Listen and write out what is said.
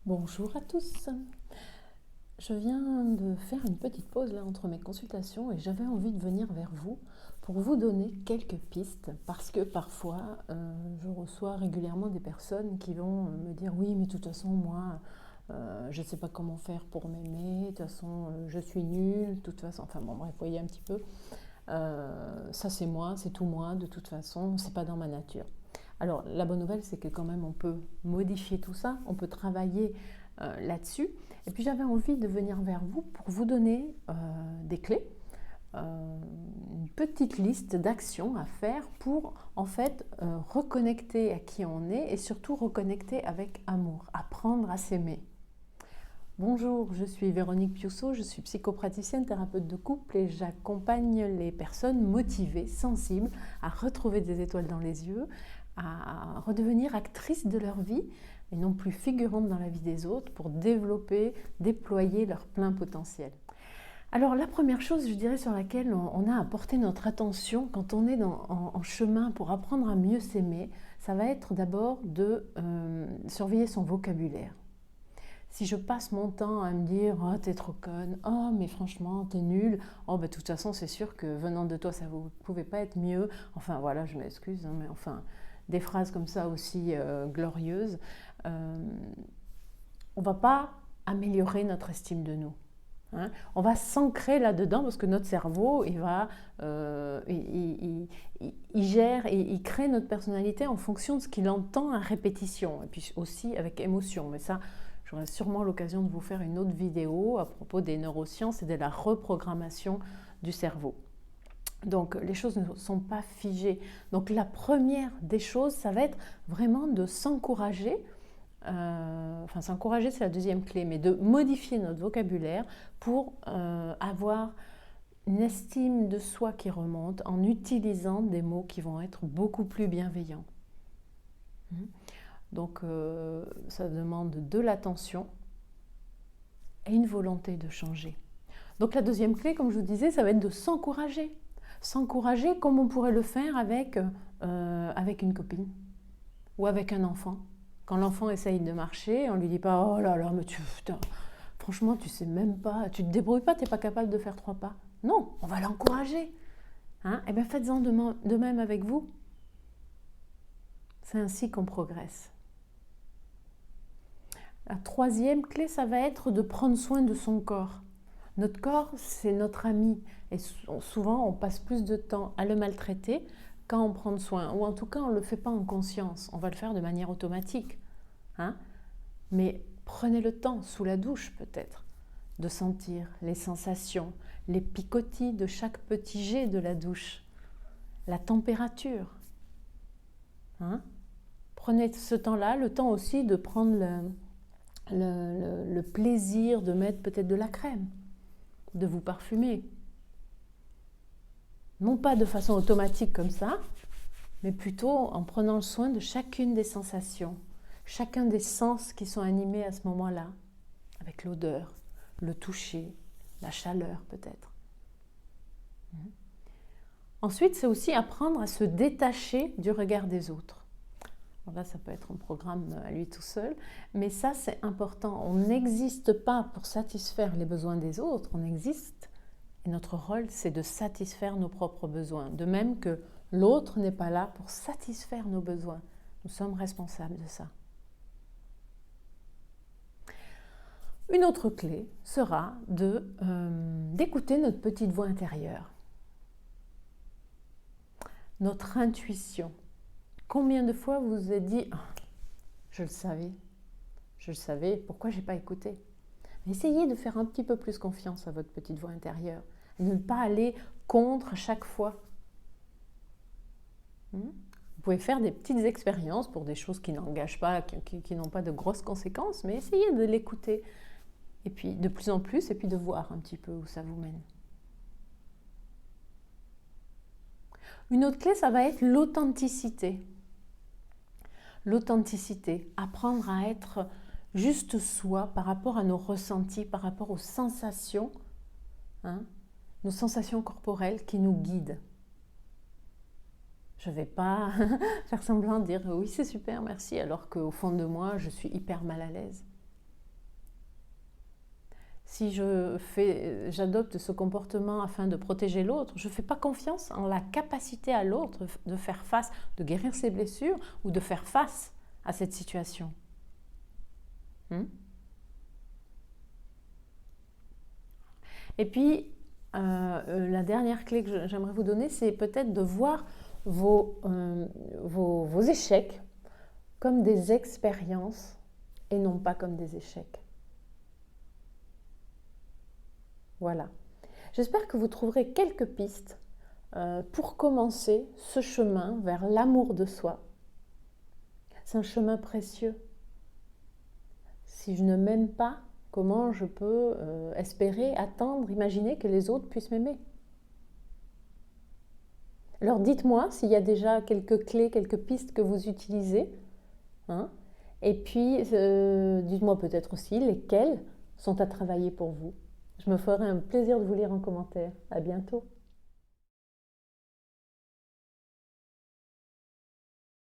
Bonjour à tous. Je viens de faire une petite pause là entre mes consultations et j'avais envie de venir vers vous pour vous donner quelques pistes parce que parfois je reçois régulièrement des personnes qui vont me dire oui mais de toute façon moi je ne sais pas comment faire pour m'aimer, de toute façon je suis nulle, de toute façon, enfin bon bref, vous voyez un petit peu, ça c'est moi, c'est tout moi, de toute façon c'est pas dans ma nature. Alors la bonne nouvelle c'est que quand même on peut modifier tout ça, on peut travailler là-dessus. Et puis j'avais envie de venir vers vous pour vous donner des clés, une petite liste d'actions à faire pour en fait reconnecter à qui on est et surtout reconnecter avec amour, apprendre à s'aimer. Bonjour, je suis Véronique Piusso, je suis psychopraticienne, thérapeute de couple et j'accompagne les personnes motivées, sensibles à retrouver des étoiles dans les yeux, à redevenir actrices de leur vie et non plus figurantes dans la vie des autres pour développer, déployer leur plein potentiel. Alors la première chose, je dirais, sur laquelle on a à porter notre attention quand on est en chemin pour apprendre à mieux s'aimer, ça va être d'abord de surveiller son vocabulaire. Si je passe mon temps à me dire « Oh, t'es trop conne »,« Oh, mais franchement, t'es nulle »,« Oh, bah, de toute façon, c'est sûr que venant de toi, ça ne pouvait pas être mieux », enfin voilà, je m'excuse, hein, mais enfin, des phrases comme ça aussi glorieuses, on ne va pas améliorer notre estime de nous. Hein. On va s'ancrer là-dedans parce que notre cerveau, il gère et il crée notre personnalité en fonction de ce qu'il entend à répétition et puis aussi avec émotion. Mais ça, j'aurai sûrement l'occasion de vous faire une autre vidéo à propos des neurosciences et de la reprogrammation du cerveau. Donc les choses ne sont pas figées. Donc la première des choses, ça va être vraiment de s'encourager. Enfin, s'encourager, c'est la deuxième clé, mais de modifier notre vocabulaire pour avoir une estime de soi qui remonte en utilisant des mots qui vont être beaucoup plus bienveillants. Donc, ça demande de l'attention et une volonté de changer. Donc, la deuxième clé, comme je vous disais, ça va être de s'encourager. S'encourager comme on pourrait le faire avec une copine ou avec un enfant. Quand l'enfant essaye de marcher, on ne lui dit pas « Oh là là, mais putain, franchement, tu sais même pas, tu te débrouilles pas, tu n'es pas capable de faire 3 pas. » Non, on va l'encourager. Hein. Eh bien, faites-en de même avec vous. C'est ainsi qu'on progresse. La troisième clé, ça va être de prendre soin de son corps. Notre corps, c'est notre ami. Et souvent, on passe plus de temps à le maltraiter qu'à en prendre soin. Ou en tout cas, on ne le fait pas en conscience. On va le faire de manière automatique. Hein. Mais prenez le temps, sous la douche peut-être, de sentir les sensations, les picotis de chaque petit jet de la douche, la température. Hein. Prenez ce temps-là, le temps aussi de prendre le plaisir de mettre peut-être de la crème, de vous parfumer. Non pas de façon automatique comme ça, mais plutôt en prenant soin de chacune des sensations, chacun des sens qui sont animés à ce moment-là, avec l'odeur, le toucher, la chaleur peut-être. Ensuite, c'est aussi apprendre à se détacher du regard des autres. Alors là, ça peut être un programme à lui tout seul, mais ça, c'est important. On n'existe pas pour satisfaire les besoins des autres, on existe, et notre rôle, c'est de satisfaire nos propres besoins. De même que l'autre n'est pas là pour satisfaire nos besoins. Nous sommes responsables de ça. Une autre clé sera d'écouter notre petite voix intérieure, notre intuition. Combien de fois vous vous êtes dit « je le savais, pourquoi je n'ai pas écouté ?» Essayez de faire un petit peu plus confiance à votre petite voix intérieure et de ne pas aller contre chaque fois. Vous pouvez faire des petites expériences pour des choses qui n'engagent pas, qui n'ont pas de grosses conséquences, mais essayez de l'écouter et puis de plus en plus et puis de voir un petit peu où ça vous mène. Une autre clé, ça va être l'authenticité. L'authenticité, apprendre à être juste soi par rapport à nos ressentis, par rapport aux sensations, nos sensations corporelles qui nous guident. Je ne vais pas faire semblant de dire « oui, c'est super, merci », alors qu'au fond de moi, je suis hyper mal à l'aise. si j'adopte ce comportement afin de protéger l'autre, je ne fais pas confiance en la capacité à l'autre de faire face, de guérir ses blessures ou de faire face à cette situation. Et puis, la dernière clé que j'aimerais vous donner, c'est peut-être de voir vos échecs comme des expériences et non pas comme des échecs. Voilà. J'espère que vous trouverez quelques pistes pour commencer ce chemin vers l'amour de soi. C'est un chemin précieux. Si je ne m'aime pas, comment je peux espérer, attendre, imaginer que les autres puissent m'aimer? Alors dites-moi s'il y a déjà quelques clés, quelques pistes que vous utilisez. Et puis, dites-moi peut-être aussi lesquelles sont à travailler pour vous. Je me ferai un plaisir de vous lire en commentaire. À bientôt.